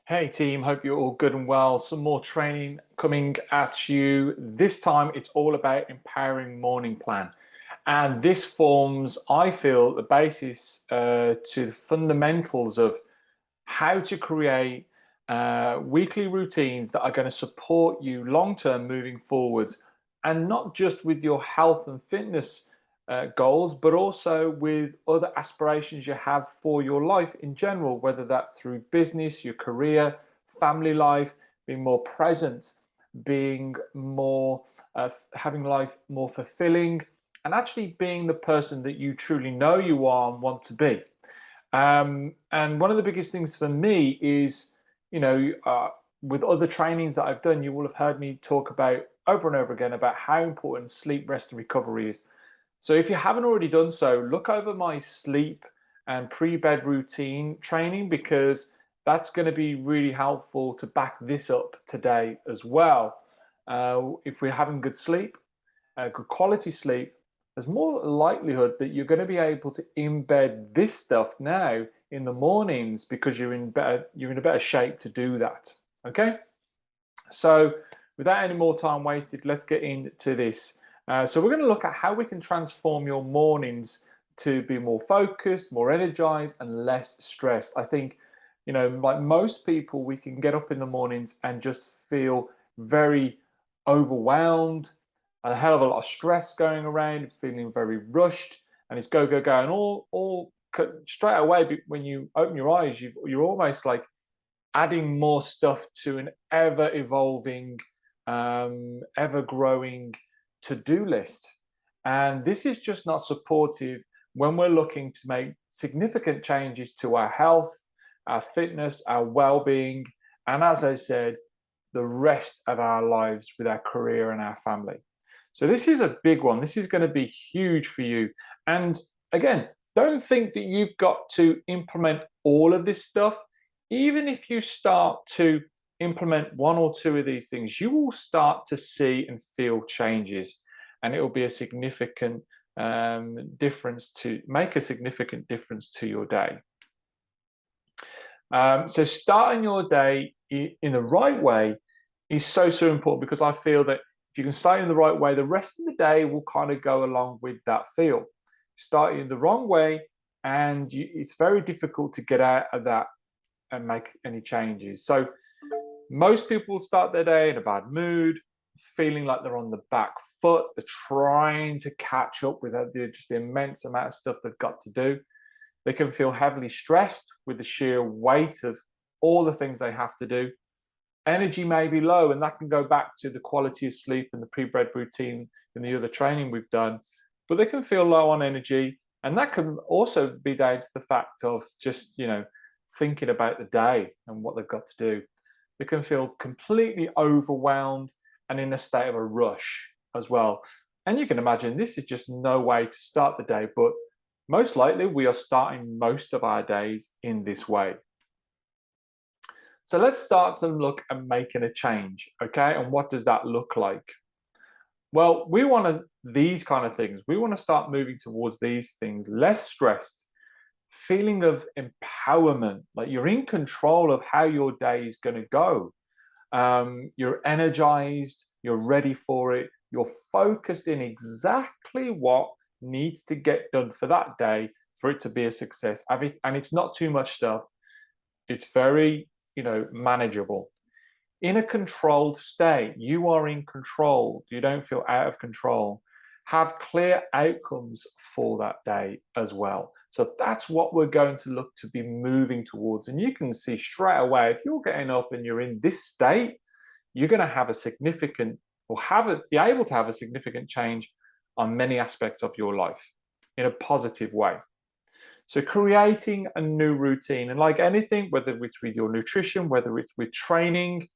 Hey team, hope you're all good and well. Some more training coming at you. This time it's all about empowering morning plan. And this forms, I feel, the basis to the fundamentals of how to create weekly routines that are going to support you long term moving forwards, and not just with your health and fitness goals, but also with other aspirations you have for your life in general, whether that's through business, your career, family life, being more present, being more, having life more fulfilling, and actually being the person that you truly know you are and want to be. And one of the biggest things for me is, you know, with other trainings that I've done, you will have heard me talk about over and over again about how important sleep, rest, and recovery is. So if you haven't already done so, look over my sleep and pre-bed routine training, because that's going to be really helpful to back this up today as well. If we're having good sleep, good quality sleep, there's more likelihood that you're going to be able to embed this stuff now in the mornings, because you're in a better shape to do that. Okay, so without any more time wasted, let's get into this. So we're going to look at how we can transform your mornings to be more focused, more energized, and less stressed. I think, like most people, we can get up in the mornings and just feel very overwhelmed, a hell of a lot of stress going around, feeling very rushed, and it's go go go, and straight away when you open your eyes, you're almost like adding more stuff to an ever evolving, ever growing to do list. And this is just not supportive when we're looking to make significant changes to our health, our fitness, our well being, and as I said, the rest of our lives with our career and our family. So, this is a big one. This is going to be huge for you. And again, don't think that you've got to implement all of this stuff. Even if you start to implement one or two of these things, you will start to see and feel changes, and it will be a significant difference to make a significant difference to your day. So starting your day in the right way is so important, because I feel that if you can start in the right way, the rest of the day will kind of go along with that feel. Start in the wrong way, and it's very difficult to get out of that and make any changes. So most people start their day in a bad mood, feeling like they're on the back foot. They're trying to catch up with just the immense amount of stuff they've got to do. They can feel heavily stressed with the sheer weight of all the things they have to do. Energy may be low, and that can go back to the quality of sleep and the pre-bed routine and the other training we've done. But they can feel low on energy, and that can also be down to the fact of just, thinking about the day and what they've got to do. They can feel completely overwhelmed and in a state of a rush as well. And you can imagine this is just no way to start the day, but most likely we are starting most of our days in this way. So let's start to look at making a change, okay? And what does that look like? Well, we want these kind of things. We want to start moving towards these things, less stressed, feeling of empowerment, like you're in control of how your day is going to go. You're energized, you're ready for it, you're focused in exactly what needs to get done for that day for it to be a success. And it's not too much stuff. It's very, manageable. In a controlled state, you are in control. You don't feel out of control. Have clear outcomes for that day as well. So that's what we're going to look to be moving towards. And you can see straight away, if you're getting up and you're in this state, you're going to have a significant, or be able to have a significant change on many aspects of your life in a positive way. So creating a new routine, and like anything, whether it's with your nutrition, whether it's with training,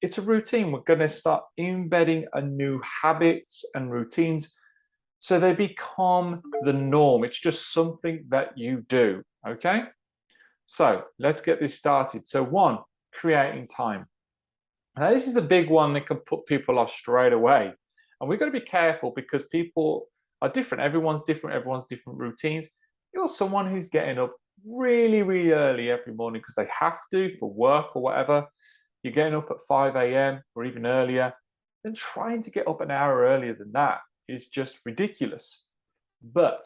it's a routine. We're going to start embedding a new habits and routines so they become the norm. It's just something that you do. Okay. So let's get this started. So one, creating time. Now this is a big one that can put people off straight away. And we've got to be careful, because people are different. Everyone's different. Everyone's different routines. You're someone who's getting up really, really early every morning because they have to for work or whatever, you're getting up at 5 a.m. or even earlier, then trying to get up an hour earlier than that is just ridiculous. But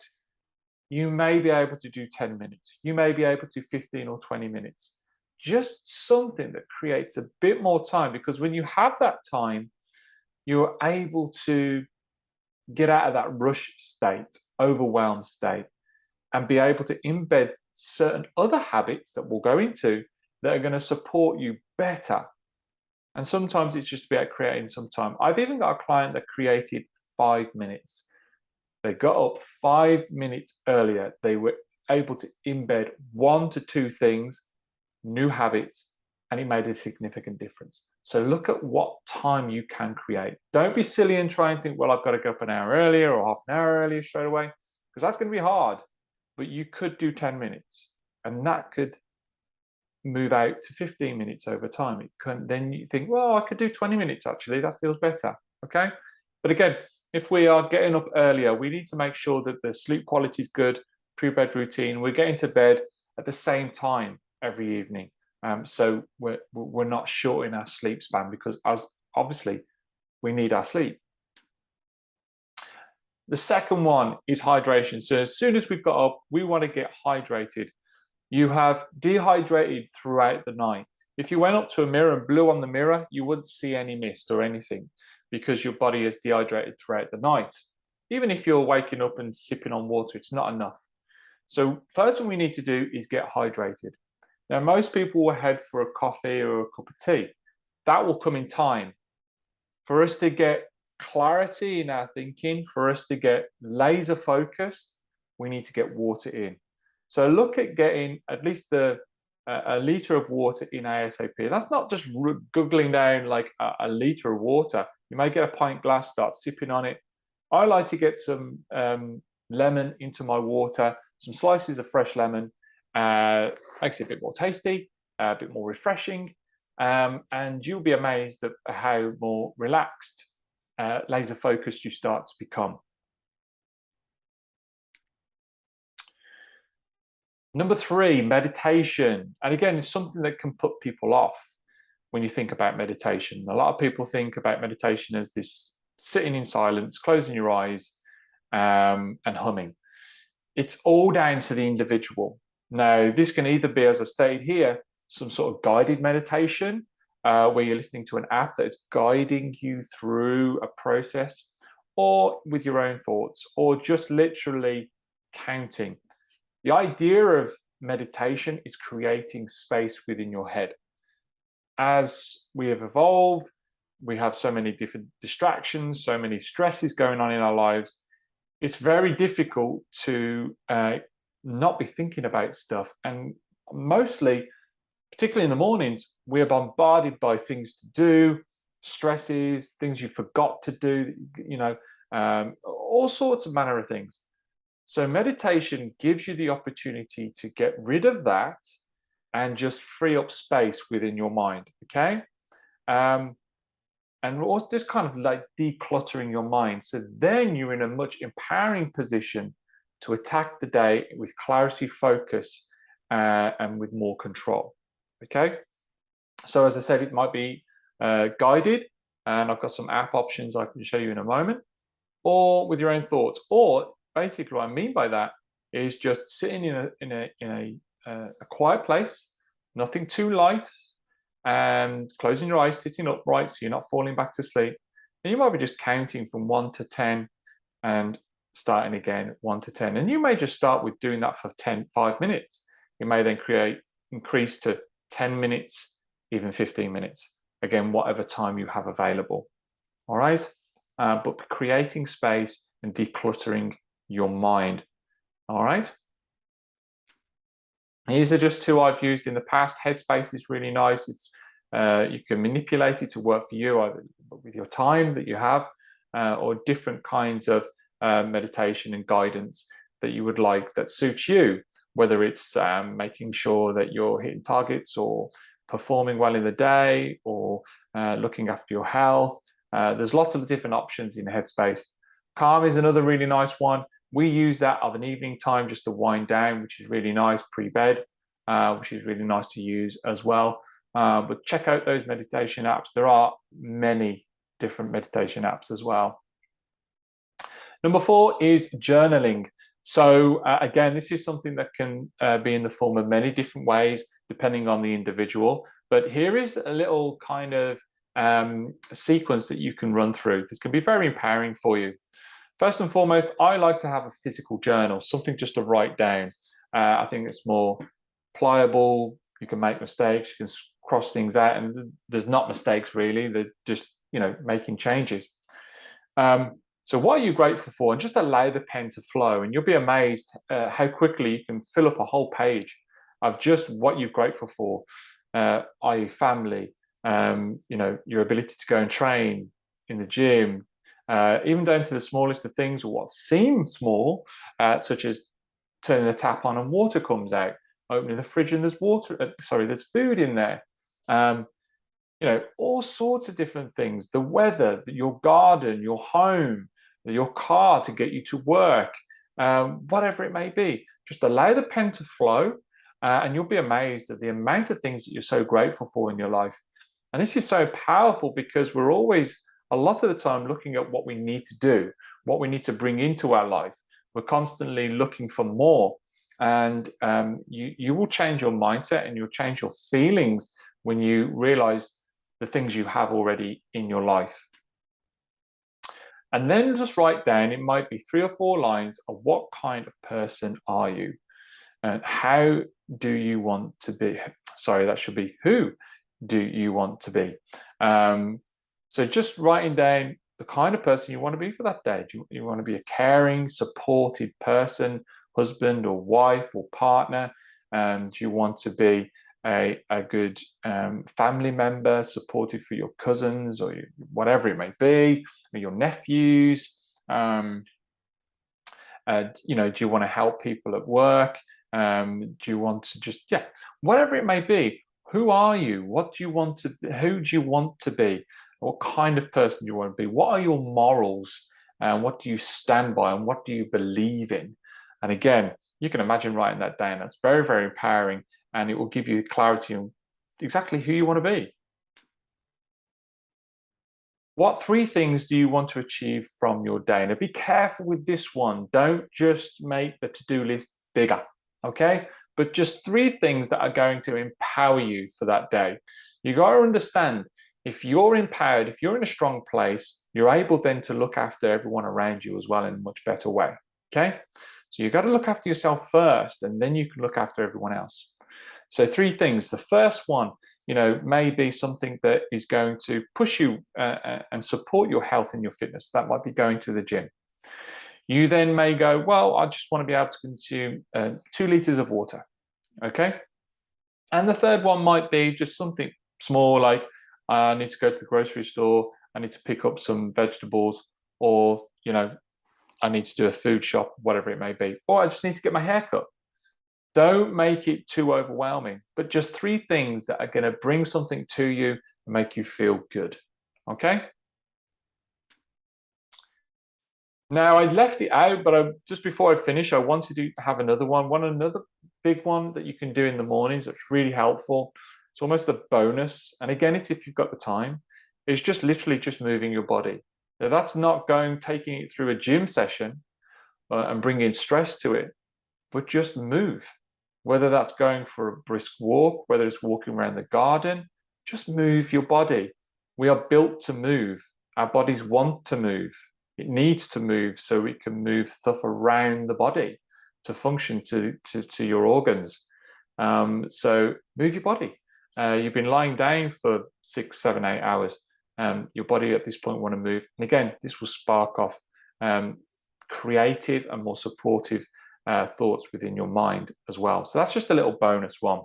you may be able to do 10 minutes. You may be able to do 15 or 20 minutes. Just something that creates a bit more time, because when you have that time, you're able to get out of that rush state, overwhelmed state, and be able to embed certain other habits that we'll go into that are going to support you better. And sometimes it's just about creating some time. I've even got a client that created 5 minutes. They got up 5 minutes earlier. They were able to embed 1 to 2 things, new habits, and it made a significant difference. So look at what time you can create. Don't be silly and try and think, well, I've got to go up an hour earlier or half an hour earlier straight away, because that's going to be hard. But you could do 10 minutes, and that could move out to 15 minutes over time. It can, then you think, well, I could do 20 minutes actually, that feels better. Okay. But again, if we are getting up earlier, we need to make sure that the sleep quality is good, pre-bed routine. We're getting to bed at the same time every evening. So we're not short in our sleep span, because obviously we need our sleep. The second one is hydration. So as soon as we've got up, we want to get hydrated. You have dehydrated throughout the night. If you went up to a mirror and blew on the mirror, you wouldn't see any mist or anything, because your body is dehydrated throughout the night. Even if you're waking up and sipping on water, it's not enough. So first thing we need to do is get hydrated. Now, most people will head for a coffee or a cup of tea. That will come in time. For us to get clarity in our thinking, for us to get laser focused, we need to get water in. So look at getting at least a liter of water in ASAP. That's not just googling down like a liter of water. You may get a pint glass, start sipping on it. I like to get some lemon into my water, some slices of fresh lemon. Makes it a bit more tasty, a bit more refreshing, and you'll be amazed at how more relaxed, laser focused you start to become. Number 3, meditation. And again, it's something that can put people off when you think about meditation. A lot of people think about meditation as this sitting in silence, closing your eyes, and humming. It's all down to the individual. Now, this can either be, as I've stated here, some sort of guided meditation, where you're listening to an app that is guiding you through a process, or with your own thoughts, or just literally counting. The idea of meditation is creating space within your head. As we have evolved, we have so many different distractions, so many stresses going on in our lives. It's very difficult to not be thinking about stuff. And mostly, particularly in the mornings, we're bombarded by things to do, stresses, things you forgot to do, all sorts of manner of things. So meditation gives you the opportunity to get rid of that and just free up space within your mind, okay? And also just kind of like decluttering your mind. So then you're in a much empowering position to attack the day with clarity, focus, and with more control, okay? So as I said, it might be guided, and I've got some app options I can show you in a moment, or with your own thoughts. Or basically what I mean by that is just sitting in a quiet place, nothing too light, and closing your eyes, sitting upright so you're not falling back to sleep. And you might be just counting from 1 to 10 and starting again 1 to 10. And you may just start with doing that for 5 minutes. You may then increase to 10 minutes, even 15 minutes. Again, whatever time you have available. All right. But creating space and decluttering your mind. All right. These are just 2 I've used in the past. Headspace is really nice. It's you can manipulate it to work for you, either with your time that you have, or different kinds of meditation and guidance that you would like that suits you, whether it's making sure that you're hitting targets or performing well in the day, or looking after your health. There's lots of different options in Headspace. Calm is another really nice one. We use that of an evening time just to wind down, which is really nice pre-bed, which is really nice to use as well. But check out those meditation apps. There are many different meditation apps as well. Number 4 is journaling. So again, this is something that can be in the form of many different ways, depending on the individual. But here is a little kind of sequence that you can run through. This can be very empowering for you. First and foremost, I like to have a physical journal, something just to write down. I think it's more pliable. You can make mistakes, you can cross things out, and there's not mistakes really. They're just, making changes. So what are you grateful for? And just allow the pen to flow, and you'll be amazed how quickly you can fill up a whole page of just what you're grateful for, i.e. family, your ability to go and train in the gym, even down to the smallest of things, or what seem small, such as turning the tap on and water comes out, opening the fridge and there's there's food in there. All sorts of different things, the weather, your garden, your home, your car to get you to work, whatever it may be. Just allow the pen to flow, and you'll be amazed at the amount of things that you're so grateful for in your life. And this is so powerful because we're always, a lot of the time, looking at what we need to do, what we need to bring into our life. We're constantly looking for more. And you will change your mindset and you'll change your feelings when you realize the things you have already in your life. And then just write down, it might be 3 or 4 lines of what kind of person are you and how do you want to be. Sorry, that should be who do you want to be. So just writing down the kind of person you want to be for that day. Do you want to be a caring, supportive person, husband or wife or partner? Do you want to be a good family member, supportive for your cousins or whatever it may be, or your nephews? Do you want to help people at work? Do you want to just, whatever it may be? Who are you? What do you want to? Who do you want to be? What kind of person do you want to be? What are your morals? And what do you stand by? And what do you believe in? And again, you can imagine writing that down. That's very, very empowering. And it will give you clarity on exactly who you want to be. What 3 things do you want to achieve from your day? Now, be careful with this one. Don't just make the to-do list bigger, okay? But just 3 things that are going to empower you for that day. You got to understand, if you're empowered, if you're in a strong place, you're able then to look after everyone around you as well in a much better way, okay? So you've got to look after yourself first, and then you can look after everyone else. So 3 things. The first one, may be something that is going to push you and support your health and your fitness. That might be going to the gym. You then may go, well, I just want to be able to consume 2 liters of water, okay? And the third one might be just something small, like I need to go to the grocery store, I need to pick up some vegetables, or, I need to do a food shop, whatever it may be, or I just need to get my hair cut. Don't make it too overwhelming, but just 3 things that are going to bring something to you and make you feel good, okay? Now, I left it out, but just before I finish, I wanted to have another one. Another big one that you can do in the mornings that's really helpful. It's almost a bonus. And again, it's if you've got the time, it's just literally just moving your body. Now, that's not taking it through a gym session and bringing stress to it, but just move. Whether that's going for a brisk walk, whether it's walking around the garden, just move your body. We are built to move. Our bodies want to move. It needs to move so we can move stuff around the body to function to your organs. So move your body. You've been lying down for 6, 7, 8 hours. Your body at this point want to move. And again, this will spark off creative and more supportive thoughts within your mind as well. So that's just a little bonus one.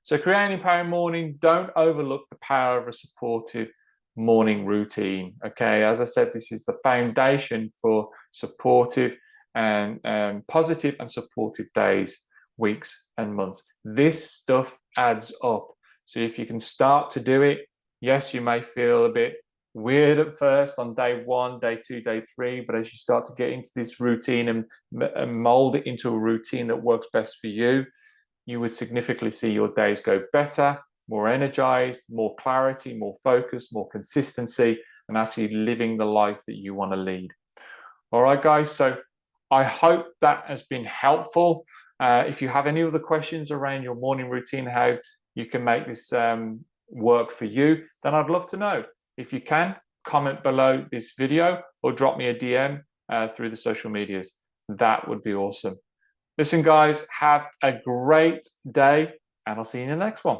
So creating empowering morning, don't overlook the power of a supportive morning routine. Okay, as I said, this is the foundation for supportive and positive and supportive days, weeks and months. This stuff adds up. So if you can start to do it, yes, you may feel a bit weird at first on day 1, day 2, day 3, but as you start to get into this routine and mold it into a routine that works best for you, you would significantly see your days go better, more energized, more clarity, more focus, more consistency, and actually living the life that you want to lead. All right, guys. So I hope that has been helpful. If you have any other questions around your morning routine, how you can make this work for you, then I'd love to know. If you can, comment below this video or drop me a DM through the social medias. That would be awesome. Listen, guys, have a great day, and I'll see you in the next one.